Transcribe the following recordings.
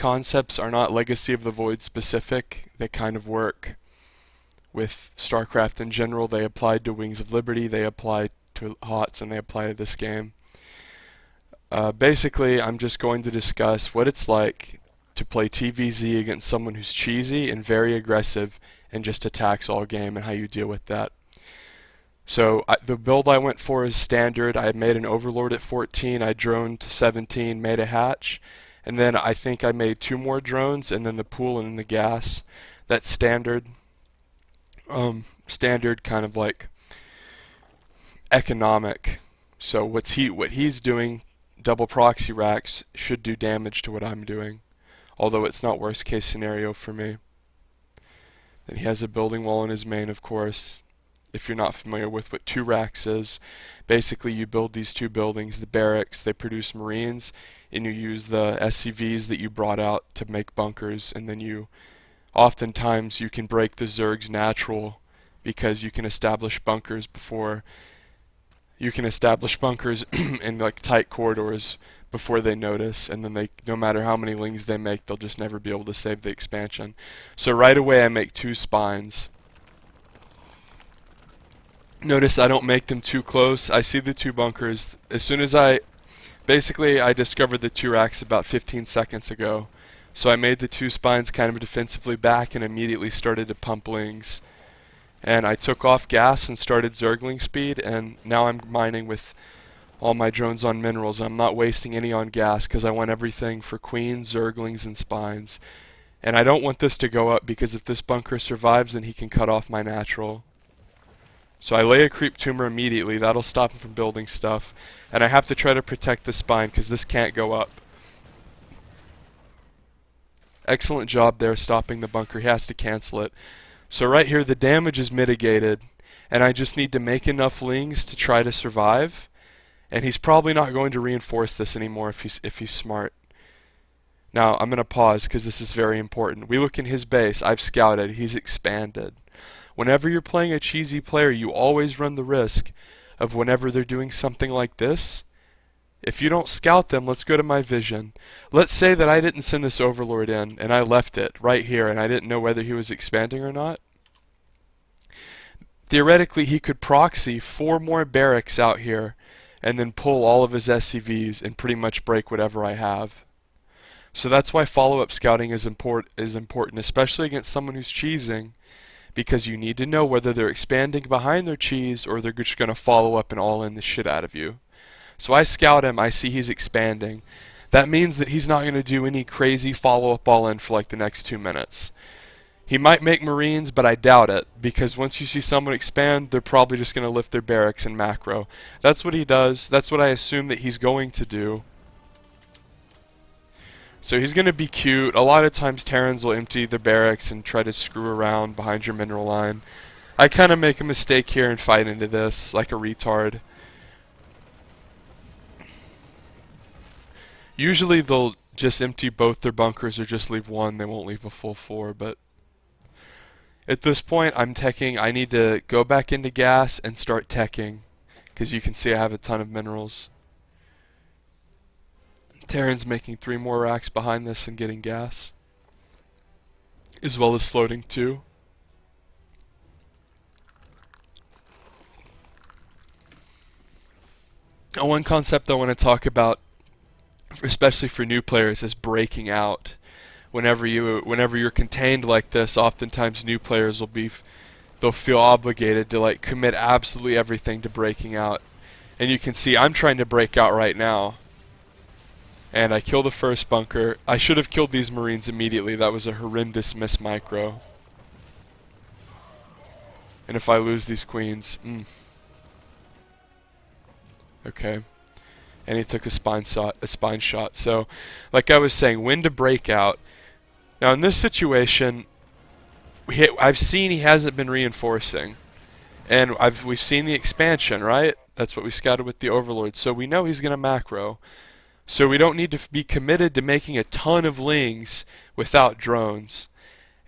concepts are not Legacy of the Void specific. They kind of work with StarCraft in general. They applied to Wings of Liberty, they apply to HOTS, and they apply to this game. Basically, I'm just going to discuss what it's like to play TVZ against someone who's cheesy and very aggressive and just attacks all game, and how you deal with that. So the build I went for is standard. I made an Overlord at 14, I droned to 17, made a hatch, and then I think I made 2 more drones, and then the pool and then the gas. That's standard. Standard kind of like economic. So what he's doing, double proxy racks, should do damage to what I'm doing, although it's not worst case scenario for me. Then he has a building wall in his main, of course. If you're not familiar with what 2 racks is, basically you build these 2 buildings, the barracks, they produce Marines, and you use the SCVs that you brought out to make bunkers, and then oftentimes you can break the Zerg's natural because you can establish bunkers in like tight corridors before they notice, and then no matter how many lings they make, they'll just never be able to save the expansion. So right away I make 2 spines. Notice I don't make them too close. I see the 2 bunkers. As soon as I discovered the 2 racks about 15 seconds ago. So I made the 2 spines kind of defensively back and immediately started to pump lings. And I took off gas and started Zergling speed, and now I'm mining with all my drones on minerals. I'm not wasting any on gas because I want everything for queens, Zerglings, and spines. And I don't want this to go up because if this bunker survives, then he can cut off my natural. So I lay a creep tumor immediately. That'll stop him from building stuff. And I have to try to protect the spine because this can't go up. Excellent job there stopping the bunker. He has to cancel it. So right here the damage is mitigated, and I just need to make enough lings to try to survive. And he's probably not going to reinforce this anymore if he's smart. Now I'm going to pause because this is very important. We look in his base. I've scouted. He's expanded. Whenever you're playing a cheesy player, you always run the risk of whenever they're doing something like this, if you don't scout them, let's go to my vision. Let's say that I didn't send this Overlord in, and I left it right here, and I didn't know whether he was expanding or not. Theoretically, he could proxy 4 more barracks out here, and then pull all of his SCVs and pretty much break whatever I have. So that's why follow-up scouting is important, especially against someone who's cheesing, because you need to know whether they're expanding behind their cheese or they're just going to follow up and all in the shit out of you. So I scout him, I see he's expanding. That means that he's not going to do any crazy follow-up all in for like the next 2 minutes. He might make Marines, but I doubt it, because once you see someone expand, they're probably just going to lift their barracks in macro. That's what he does. That's what I assume that he's going to do. So he's going to be cute. A lot of times Terrans will empty their barracks and try to screw around behind your mineral line. I kind of make a mistake here and fight into this like a retard. Usually they'll just empty both their bunkers or just leave one. They won't leave a full 4, but at this point I'm teching. I need to go back into gas and start teching because you can see I have a ton of minerals. Terran's making 3 more racks behind this and getting gas, as well as floating 2. One concept I want to talk about, especially for new players, is breaking out. Whenever you're contained like this, oftentimes new players they'll feel obligated to like commit absolutely everything to breaking out. And you can see I'm trying to break out right now. And I kill the first bunker. I should have killed these Marines immediately. That was a horrendous miss micro. And if I lose these queens, okay. And he took a spine shot. So, like I was saying, when to break out. Now in this situation, I've seen he hasn't been reinforcing, and we've seen the expansion, right? That's what we scouted with the Overlord. So we know he's gonna macro. So we don't need to be committed to making a ton of lings without drones.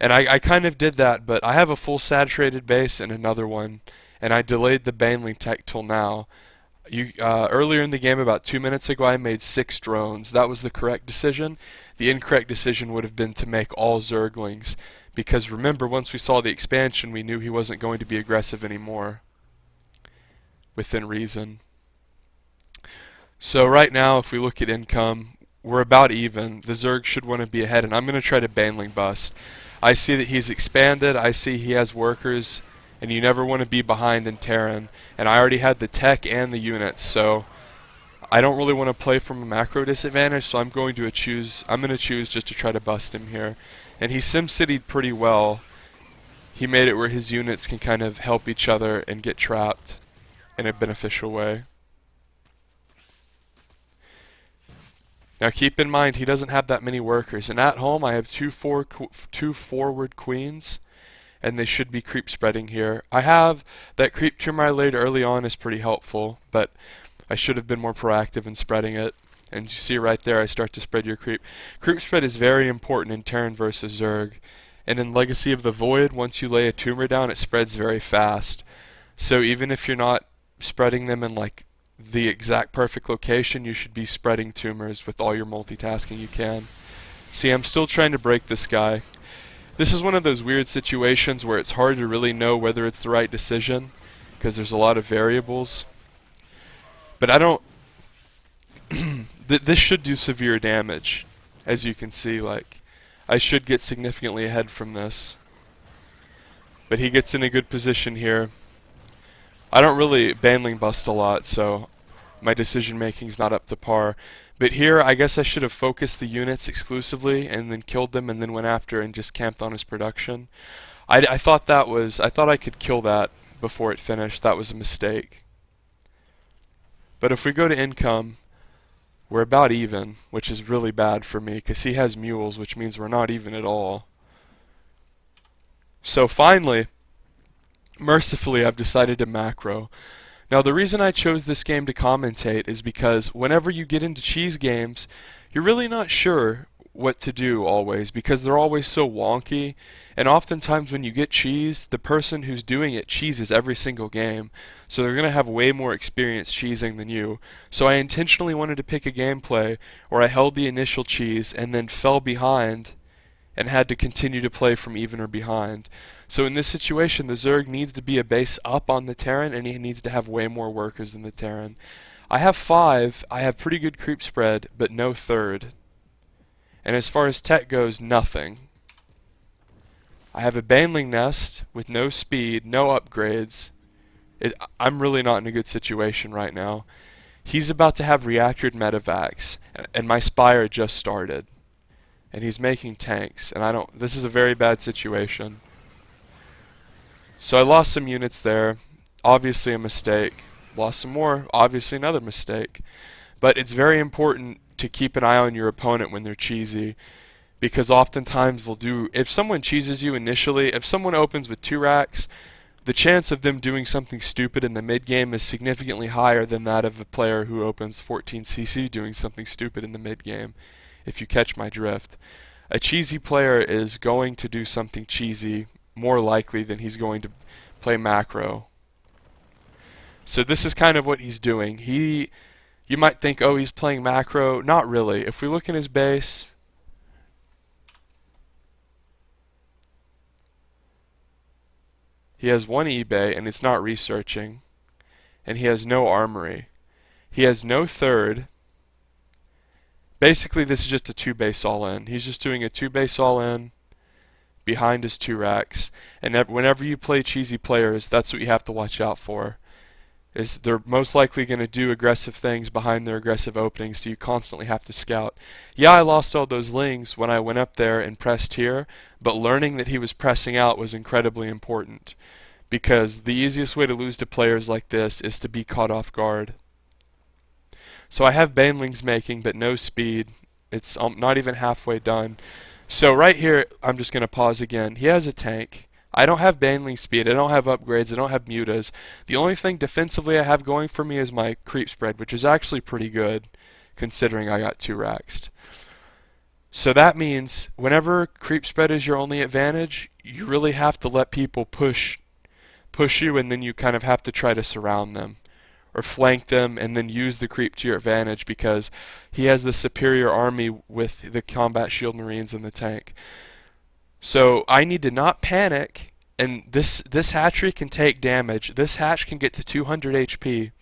And I kind of did that, but I have a full saturated base and another one, and I delayed the Baneling tech till now. Earlier in the game, about 2 minutes ago, I made 6 drones. That was the correct decision. The incorrect decision would have been to make all Zerglings, because remember, once we saw the expansion, we knew he wasn't going to be aggressive anymore, within reason. So right now, if we look at income, we're about even. The Zerg should want to be ahead, and I'm going to try to Baneling bust. I see that he's expanded. I see he has workers, and you never want to be behind in Terran. And I already had the tech and the units, so I don't really want to play from a macro disadvantage. So I'm going to choose just to try to bust him here. And he SimCity'd pretty well. He made it where his units can kind of help each other and get trapped in a beneficial way. Now keep in mind, he doesn't have that many workers, and at home I have two forward queens, and they should be creep spreading here. I have that creep tumor I laid early on is pretty helpful, but I should have been more proactive in spreading it. And you see right there, I start to spread your creep. Creep spread is very important in Terran versus Zerg, and in Legacy of the Void, once you lay a tumor down, it spreads very fast. So even if you're not spreading them in like the exact perfect location, you should be spreading tumors with all your multitasking you can. See, I'm still trying to break this guy. This is one of those weird situations where it's hard to really know whether it's the right decision because there's a lot of variables. But I don't... this should do severe damage, as you can see. Like, I should get significantly ahead from this. But he gets in a good position here. I don't really Baneling bust a lot, so my decision making is not up to par. But here, I guess I should have focused the units exclusively and then killed them and then went after and just camped on his production. I thought I could kill that before it finished. That was a mistake. But if we go to income, we're about even, which is really bad for me because he has mules, which means we're not even at all. So finally, mercifully, I've decided to macro. Now, the reason I chose this game to commentate is because whenever you get into cheese games, you're really not sure what to do always because they're always so wonky, and oftentimes when you get cheese, the person who's doing it cheeses every single game, so they're going to have way more experience cheesing than you. So I intentionally wanted to pick a gameplay where I held the initial cheese and then fell behind and had to continue to play from even or behind. So in this situation, the Zerg needs to be a base up on the Terran, and he needs to have way more workers than the Terran. I have 5, I have pretty good creep spread, but no third. And as far as tech goes, nothing. I have a Baneling nest with no speed, no upgrades. I'm really not in a good situation right now. He's about to have reactored medevacs, and my Spire just started. And he's making tanks, and this is a very bad situation. So I lost some units there, obviously a mistake. Lost some more, obviously another mistake. But it's very important to keep an eye on your opponent when they're cheesy, because oftentimes if someone cheeses you initially, if someone opens with 2 racks, the chance of them doing something stupid in the mid game is significantly higher than that of a player who opens 14cc doing something stupid in the mid game, if you catch my drift. A cheesy player is going to do something cheesy more likely than he's going to play macro. So this is kind of what he's doing. You might think, oh, he's playing macro. Not really. If we look in his base, he has 1 eBay and it's not researching, and he has no armory. He has no third. Basically, this is just a 2 base all in. He's just doing a 2 base all in behind his 2 racks. And whenever you play cheesy players, that's what you have to watch out for. Is they're most likely going to do aggressive things behind their aggressive openings, so you constantly have to scout. Yeah, I lost all those lings when I went up there and pressed here, but learning that he was pressing out was incredibly important, because the easiest way to lose to players like this is to be caught off guard. So I have Banelings making, but no speed. It's not even halfway done. So right here, I'm just going to pause again. He has a tank. I don't have Baneling speed, I don't have upgrades, I don't have mutas. The only thing defensively I have going for me is my creep spread, which is actually pretty good, considering I got 2 raxed. So that means whenever creep spread is your only advantage, you really have to let people push you, and then you kind of have to try to surround them. or flank them and then use the creep to your advantage because he has the superior army with the combat shield marines and the tank. So I need to not panic, and this hatchery can take damage. This hatch can get to 200 HP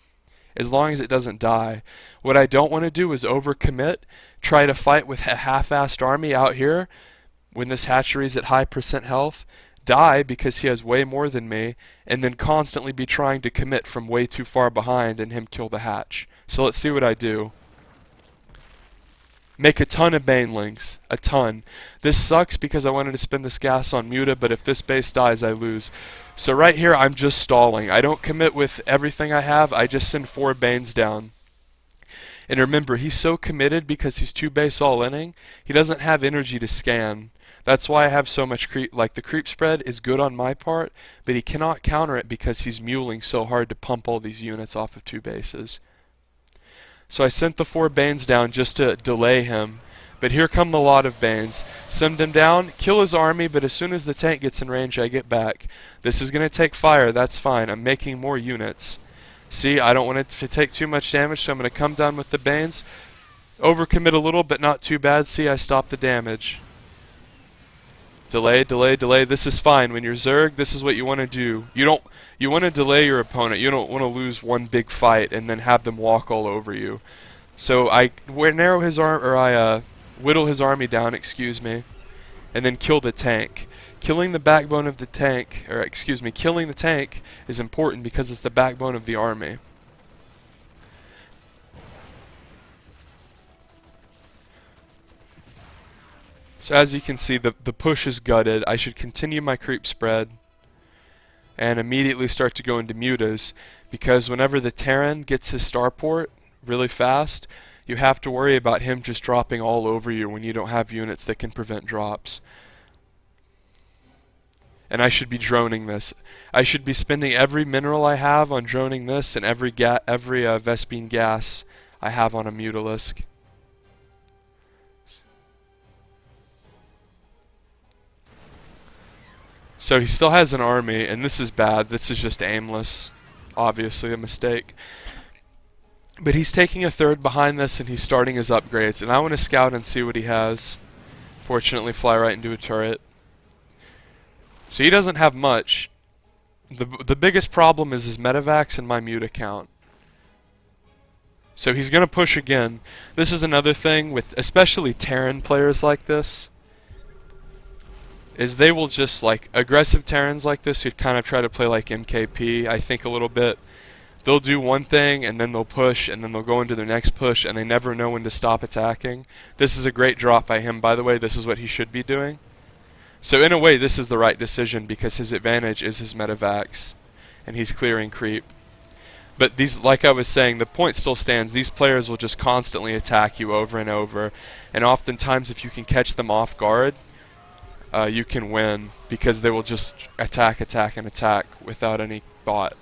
as long as it doesn't die. What I don't want to do is overcommit, try to fight with a half-assed army out here when this hatchery is at high percent health, die because he has way more than me, and then constantly be trying to commit from way too far behind and him kill the hatch. So let's see what I do. Make a ton of banelings. A ton. This sucks because I wanted to spend this gas on Muta, but if this base dies, I lose. So right here, I'm just stalling. I don't commit with everything I have. I just send 4 Banes down. And remember, he's so committed because he's 2 base all-inning, he doesn't have energy to scan. That's why I have so much creep. Like, the creep spread is good on my part, but he cannot counter it because he's muling so hard to pump all these units off of 2 bases. So I sent the 4 Banes down just to delay him. But here come the lot of Banes. Send him down, kill his army, but as soon as the tank gets in range, I get back. This is going to take fire, that's fine. I'm making more units. See, I don't want it to take too much damage, so I'm going to come down with the Banes. Overcommit a little, but not too bad. See, I stopped the damage. Delay, delay, delay. This is fine. When you're Zerg, this is what you want to do. You want to delay your opponent. You don't want to lose one big fight and then have them walk all over you. So I narrow his arm, or I whittle his army down, excuse me, and then kill the tank. Killing the backbone of the tank, or excuse me, killing the tank is important because it's the backbone of the army. So as you can see, the push is gutted. I should continue my creep spread and immediately start to go into mutas, because whenever the Terran gets his starport really fast, you have to worry about him just dropping all over you when you don't have units that can prevent drops. And I should be droning this. I should be spending every mineral I have on droning this and every Vespene gas I have on a Mutalisk. So he still has an army, and this is bad. This is just aimless. Obviously a mistake. But he's taking a third behind this, and he's starting his upgrades. And I want to scout and see what he has. Fortunately, fly right into a turret. So he doesn't have much. The biggest problem is his medevacs and my Muta count. So he's going to push again. This is another thing with especially Terran players like this, is they will just, like, aggressive Terrans like this who'd kind of try to play like MKP, I think, a little bit. They'll do one thing and then they'll push and then they'll go into their next push and they never know when to stop attacking. This is a great drop by him, by the way. This is what he should be doing. So in a way, this is the right decision because his advantage is his medevacs and he's clearing creep. But these, like I was saying, the point still stands. These players will just constantly attack you over and over, and oftentimes if you can catch them off guard, you can win because they will just attack, attack, and attack without any thought.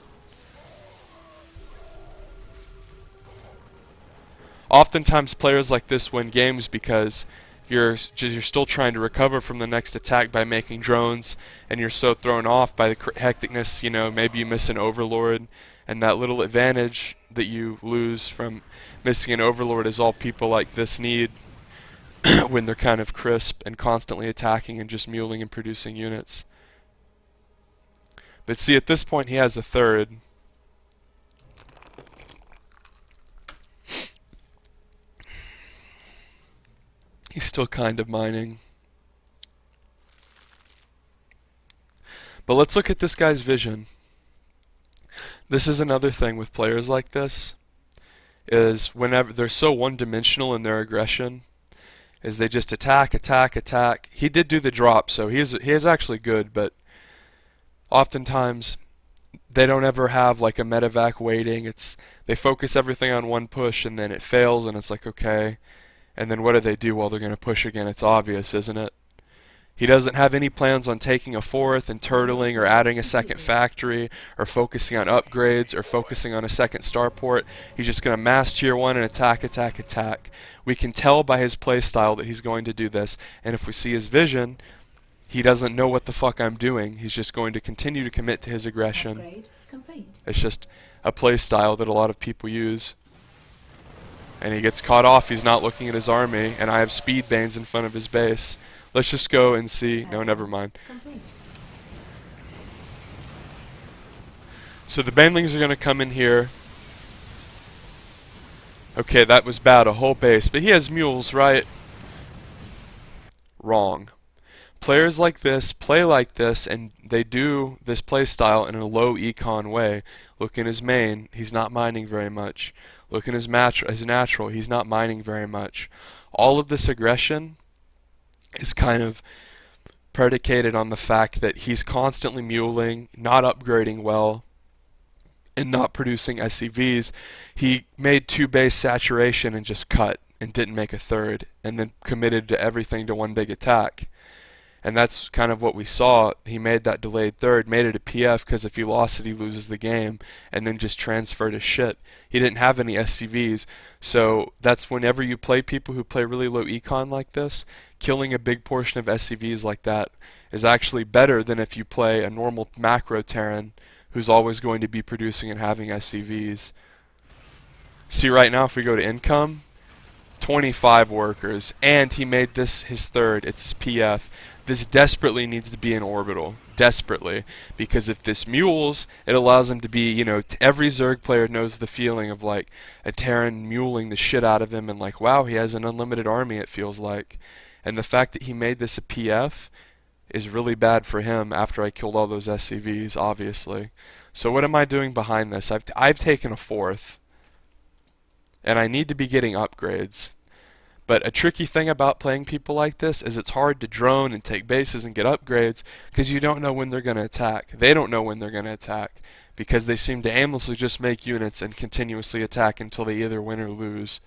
Oftentimes players like this win games because you're still trying to recover from the next attack by making drones, and you're so thrown off by the hecticness, you know, maybe you miss an overlord, and that little advantage that you lose from missing an overlord is all people like this need when they're kind of crisp and constantly attacking and just muling and producing units. But see, at this point he has a third. He's still kind of mining. But let's look at this guy's vision. This is another thing with players like this, is whenever they're so one-dimensional in their aggression, is they just attack, attack, attack. He did do the drop, so he is actually good, but oftentimes they don't ever have like a medevac waiting. They focus everything on one push and then it fails and it's like, okay. And then what do? While they're going to push again? It's obvious, isn't it? He doesn't have any plans on taking a fourth and turtling or adding a second factory or focusing on upgrades or focusing on a second starport. He's just going to mass tier 1 and attack, attack, attack. We can tell by his playstyle that he's going to do this, and if we see his vision, he doesn't know what the fuck I'm doing. He's just going to continue to commit to his aggression. Upgrade complete. It's just a play style that a lot of people use. And he gets caught off, he's not looking at his army, and I have speed banes in front of his base. Let's just go and see. No, never mind. So the banelings are going to come in here. Okay, that was bad, a whole base. But he has mules, right? Wrong. Players like this play like this, and they do this play style in a low econ way. Look in his main, he's not mining very much. Look in his natural, he's not mining very much. All of this aggression is kind of predicated on the fact that he's constantly muling, not upgrading well, and not producing SCVs. He made 2 base saturation and just cut and didn't make a third, and then committed to everything to one big attack. And that's kind of what we saw. He made that delayed third, made it a PF because if he lost it, he loses the game, and then just transferred his shit. He didn't have any SCVs, so that's whenever you play people who play really low econ like this, killing a big portion of SCVs like that is actually better than if you play a normal macro Terran who's always going to be producing and having SCVs. See right now, if we go to income, 25 workers, and he made this his third, it's his PF. This desperately needs to be an orbital, desperately, because if this mules, it allows him to be, you know, every Zerg player knows the feeling of like a Terran muling the shit out of him and like, wow, he has an unlimited army, it feels like. And the fact that he made this a PF is really bad for him after I killed all those SCVs, obviously. So what am I doing behind this? I've taken a 4th, and I need to be getting upgrades. But a tricky thing about playing people like this is it's hard to drone and take bases and get upgrades because you don't know when they're going to attack. They don't know when they're going to attack because they seem to aimlessly just make units and continuously attack until they either win or lose.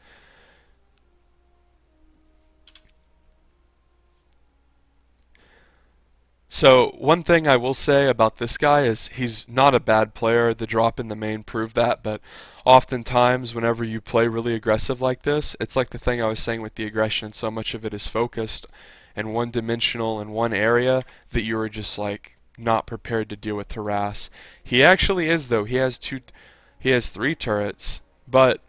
So one thing I will say about this guy is he's not a bad player. The drop in the main proved that, but oftentimes whenever you play really aggressive like this, it's like the thing I was saying with the aggression, so much of it is focused and one-dimensional in one area that you are just like not prepared to deal with harass. He actually is though. He has 3 turrets, but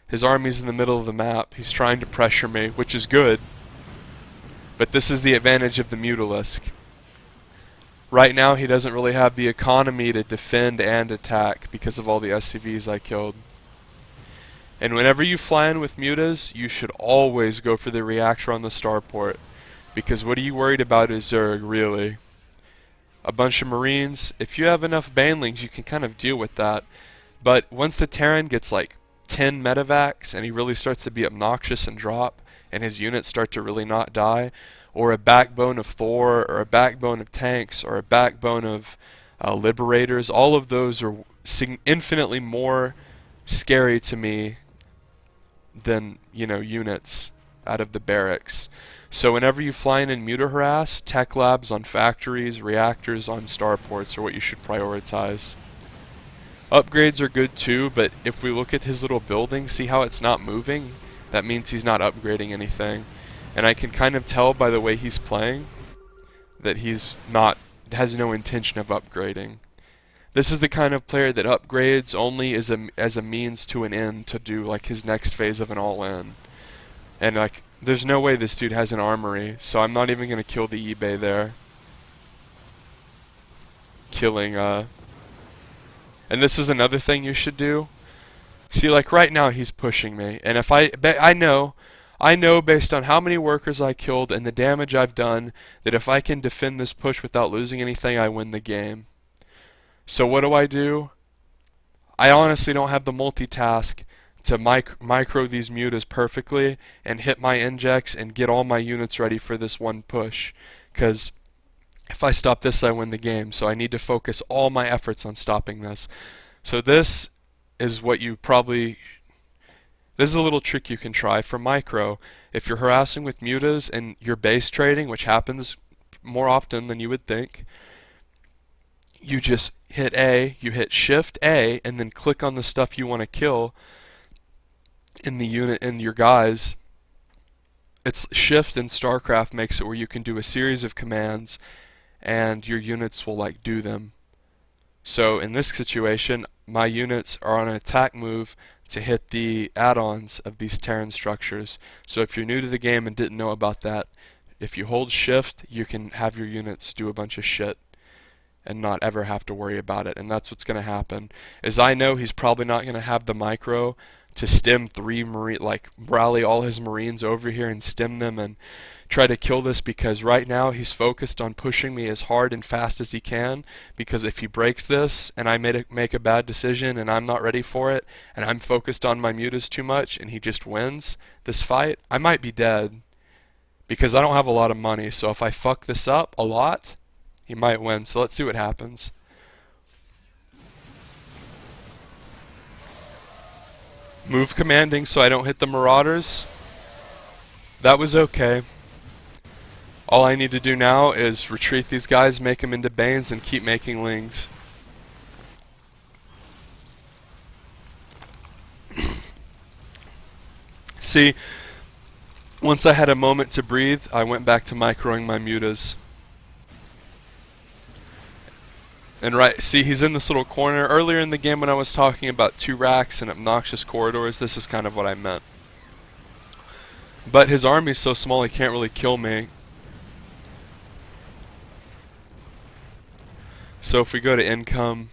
his army's in the middle of the map. He's trying to pressure me, which is good. But this is the advantage of the Mutalisk. Right now he doesn't really have the economy to defend and attack because of all the SCVs I killed. And whenever you fly in with mutas, you should always go for the reactor on the starport. Because what are you worried about is Zerg, really? A bunch of Marines, if you have enough banelings you can kind of deal with that. But once the Terran gets like 10 medevacs and he really starts to be obnoxious and drop, and his units start to really not die, or a backbone of Thor, or a backbone of tanks, or a backbone of liberators, all of those are infinitely more scary to me than, you know, units out of the barracks. So whenever you fly in and muta harass, tech labs on factories, reactors on starports are what you should prioritize. Upgrades are good too, but if we look at his little building, see how it's not moving? That means he's not upgrading anything. And I can kind of tell by the way he's playing that has no intention of upgrading. This is the kind of player that upgrades only as a means to an end to do like his next phase of an all-in. And like, there's no way this dude has an armory, so I'm not even going to kill the eBay there. And this is another thing you should do. See, like right now he's pushing me, and if I know based on how many workers I killed and the damage I've done that if I can defend this push without losing anything, I win the game. So what do? I honestly don't have the multitask to micro these mutas perfectly and hit my injects and get all my units ready for this one push, because if I stop this I win the game, so I need to focus all my efforts on stopping this. So this is what you probably... This is a little trick you can try for micro. If you're harassing with mutas and you're base trading, which happens more often than you would think, you just hit A, you hit Shift A, and then click on the stuff you want to kill in the unit, in your guys. It's Shift in StarCraft makes it where you can do a series of commands and your units will like do them. So in this situation, my units are on an attack move to hit the add-ons of these Terran structures. So if you're new to the game and didn't know about that, if you hold shift, you can have your units do a bunch of shit and not ever have to worry about it. And that's what's going to happen. As I know, he's probably not going to have the micro to stem rally all his Marines over here and stem them and try to kill this, because right now he's focused on pushing me as hard and fast as he can, because if he breaks this and I make a bad decision and I'm not ready for it and I'm focused on my mutas too much and he just wins this fight, I might be dead because I don't have a lot of money. So if I fuck this up a lot, he might win. So let's see what happens. Move commanding so I don't hit the Marauders. That was okay. All I need to do now is retreat these guys, make them into Banes, and keep making Lings. See, once I had a moment to breathe, I went back to microing my mutas. And see, he's in this little corner. Earlier in the game when I was talking about 2 racks and obnoxious corridors, this is kind of what I meant. But his army's so small he can't really kill me. So if we go to income,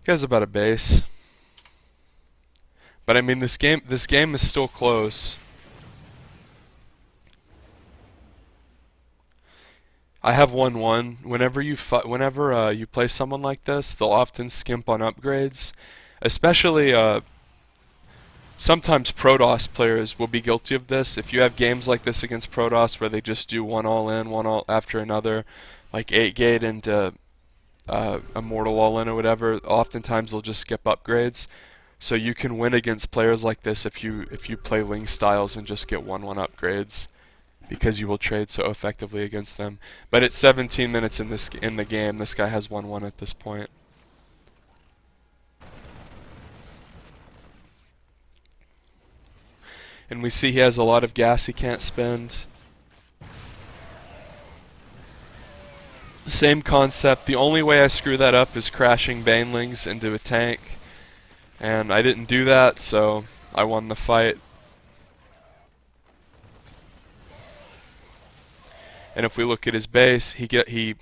he has about a base. But I mean, this game is still close. I have 1-1. Whenever you play someone like this, they'll often skimp on upgrades. Especially sometimes Protoss players will be guilty of this. If you have games like this against Protoss where they just do one all in, one all after another, like 8-gate into Immortal all in or whatever, oftentimes they'll just skip upgrades. So you can win against players like this if you play Ling styles and just get 1-1 upgrades, because you will trade so effectively against them. But it's 17 minutes in the game. This guy has 1-1 at this point. And we see he has a lot of gas he can't spend. Same concept. The only way I screw that up is crashing Banelings into a tank. And I didn't do that, so I won the fight. And if we look at his base, he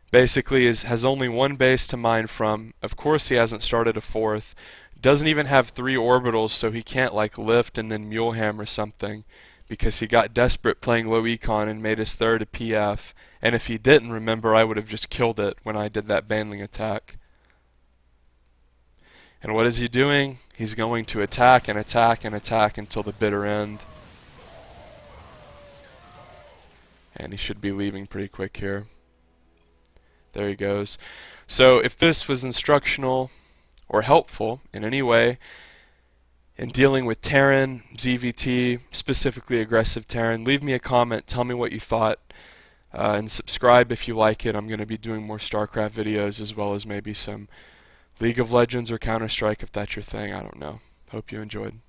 basically has only 1 base to mine from. Of course he hasn't started a 4th. Doesn't even have 3 orbitals, so he can't like lift and then Muleham or something, because he got desperate playing low econ and made his 3rd a PF. And if he didn't, remember, I would have just killed it when I did that Baneling attack. And what is he doing? He's going to attack and attack and attack until the bitter end. And he should be leaving pretty quick here. There he goes. So if this was instructional or helpful in any way in dealing with Terran, ZvT, specifically aggressive Terran, leave me a comment, tell me what you thought, and subscribe if you like it. I'm going to be doing more StarCraft videos, as well as maybe some League of Legends or Counter-Strike if that's your thing. I don't know. Hope you enjoyed.